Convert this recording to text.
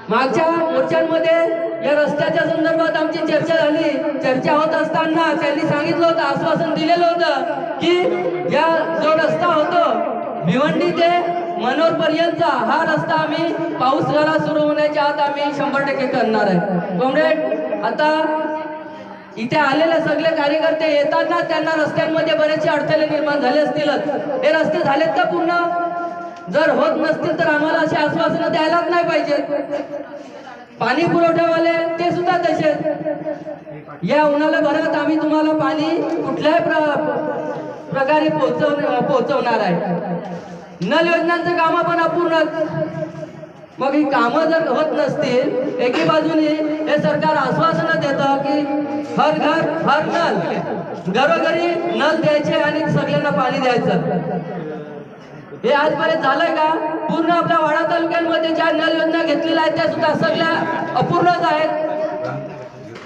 मागच्या मोर्चांमध्ये या रस्त्याच्या संदर्भात आमची चर्चा झाली। चर्चा होत असताना त्यांनी सांगितलं होतं, आश्वासन दिलेलं होतं की या जो रस्ता होतो भिवंडी ते मनोर पर्यंतचा हा रस्ता आम्ही पाऊस जरा सुरू होण्याच्या आत आम्ही 100% करणार आहे। कॉम्रेड, आता इथे आलेले सगळे कार्यकर्ते येताना त्यांना रस्त्यांमध्ये बरेचसे अडथळे निर्माण झाले असतीलच। हे रस्ते झालेत का पूर्ण? जर होत नसतील तर आम्हाला अशी आश्वासनं द्यायलाच नाही पाहिजे। पाणी पुरवठ्यावाले ते सुद्धा तसेच। या उन्हाळ्या भरात आम्ही तुम्हाला पाणी कुठल्याही प्रकारे पोहोचवणार आहे। नल योजनांचं कामं पण अपूर्ण। मग ही कामं जर होत नसतील, एकी बाजूने हे सरकार आश्वासनं देतं की हर घर हर नल, घरोघरी नल द्यायचे आणि सगळ्यांना पाणी द्यायचं। हे आजपर्यंत झालंय का? पूर्ण आपल्या वाडा तालुक्यांमध्ये ज्या नल योजना घेतलेल्या आहेत त्या सुद्धा सगळ्या अपूर्णच आहेत।